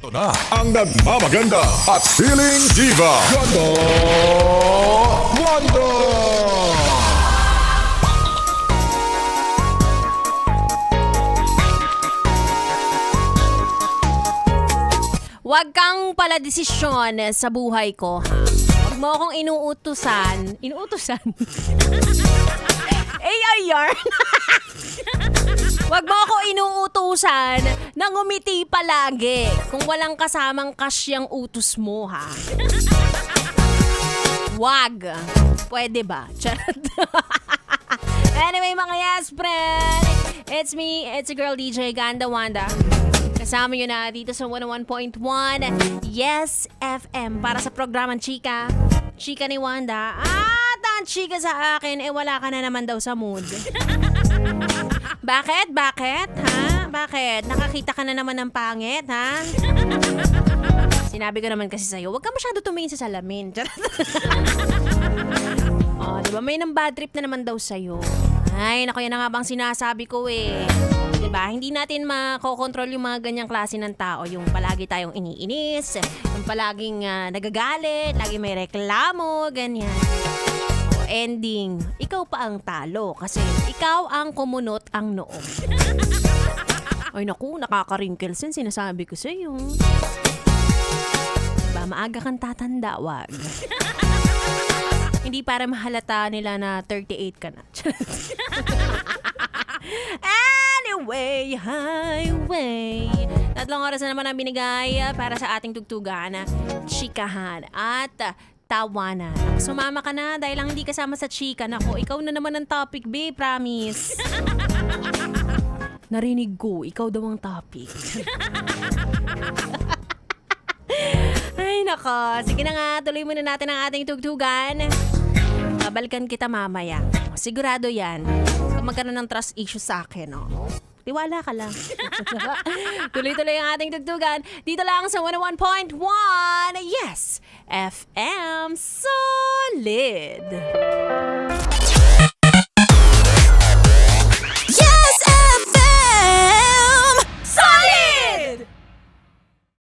Ito na ang nagmamaganda at feeling diva, Ganda Wanda! Huwag kang pala desisyon sa buhay ko. Huwag mo akong inuutusan. Inuutusan? AI yarn. Huwag mo ako inuutusan na ngumiti palagi kung walang kasamang kasyang utos mo, ha? Wag. Pwede ba? Charot. Anyway, mga yes, friend. It's me, it's a girl DJ, Ganda Wanda. Kasama nyo na dito sa 101.1 Yes FM para sa programang Chika. Chika ni Wanda. At ang chika sa akin, wala ka na naman daw sa mood. Bakit? Bakit? Ha? Bakit? Nakakita ka na naman ng pangit, ha? Sinabi ko naman kasi sa'yo, huwag ka masyado tumingin sa salamin. Oh, diba? May nang bad trip na naman daw sa'yo. Ay, naku, yan na nga bang sinasabi ko eh. Diba? Hindi natin makokontrol yung mga ganyang klase ng tao. Yung palagi tayong iniinis, yung palaging nagagalit, lagi may reklamo, ganyan. O, ending, ikaw pa ang talo kasi ikaw ang kumunot ang noo. Ay naku, nakaka-wrinkles yun, sinasabi ko sa'yo. Diba? Maaga kang tatanda, wag. Hindi para mahalata nila na 38 ka na. Anyway, highway. 3 oras na naman ang binigay para sa ating tugtugan, chikahan at tawanan. Sumama ka na dahil lang hindi kasama sa chika. Nako, ikaw na naman ang topic, babe, promise. Narinig ko, ikaw daw ang topic. Ay, nako. Sige na nga, tuloy muna natin ang ating tugtugan. Babalikan kita mamaya. Sigurado yan. Kung magkaroon ng trust issue sa akin, no? Tiwala ka lang. Tuloy-tuloy ang ating tugtugan. Dito lang sa 101.1 Yes FM Solid.